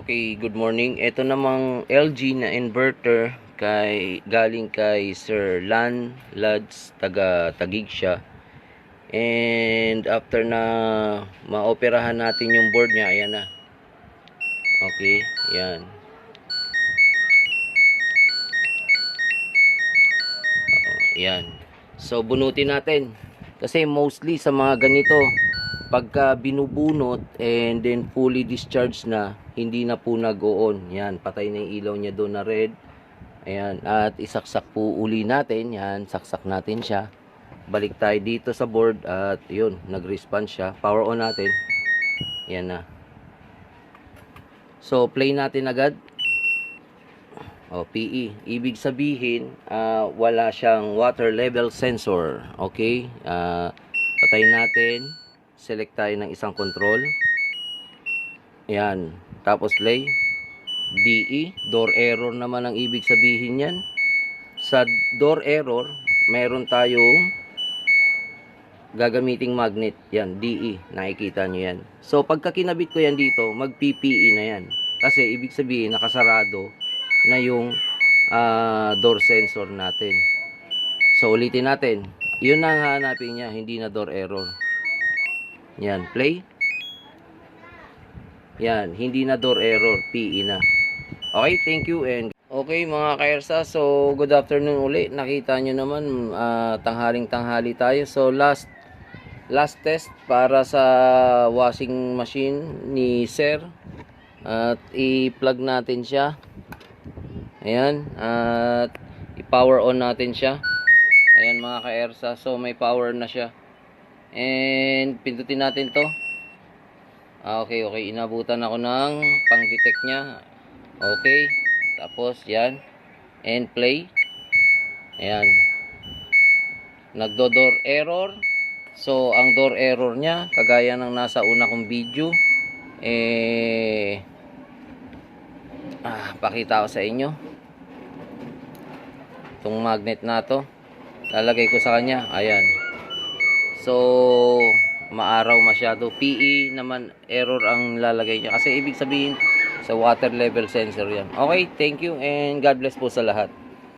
Okay, good morning. Ito namang LG na inverter galing kay Sir Lads, taga Taguig siya. And after na maoperahan natin yung board niya, ayan na. Okay, yan. Yan. So bunutin natin. Kasi mostly sa mga ganito, pagka binubunot and then fully discharged na, hindi na po nag-on. Yan, patay na yung ilaw niya doon na red. Ayan, at isaksak po uli natin. Yan, saksak natin siya. Balik tayo dito sa board at yun, nag-response siya. Power on natin. Yan na. So, play natin agad. O, PE. Ibig sabihin, wala siyang water level sensor. Okay? Patay natin. Select tayo ng isang control. Yan. Tapos play. DE. Door error naman ang ibig sabihin yan. Sa door error, meron tayong gagamiting magnet. Yan. DE. Nakikita nyo yan. So, pagka kinabit ko yan dito, mag-PPE na yan. Kasi, ibig sabihin, nakasarado na yung door sensor natin. So, ulitin natin. Yun ang hanapin niya. Hindi na door error. Yan, play. Yan, hindi na door error, PE na. Okay, thank you and okay mga ka-Ersa, so good afternoon uli. Nakita nyo naman, tanghaling-tanghali tayo. So last test para sa washing machine ni Sir. At i-plug natin siya. Ayan, at i-power on natin siya. Ayan mga ka-Ersa, so may power na siya. And pindutin natin to. Okay, inabutan ako ng pang-detect niya. Okay, tapos yan. And play. Ayan. Nagdo-door error. So, ang door error niya, kagaya ng nasa una kong video, pakita ko sa inyo. Itong magnet na to, lalagay ko sa kanya. Ayan. So, maaraw masyado. PE naman, error ang lalagay niya. Kasi ibig sabihin, sa water level sensor yan. Okay, thank you and God bless po sa lahat.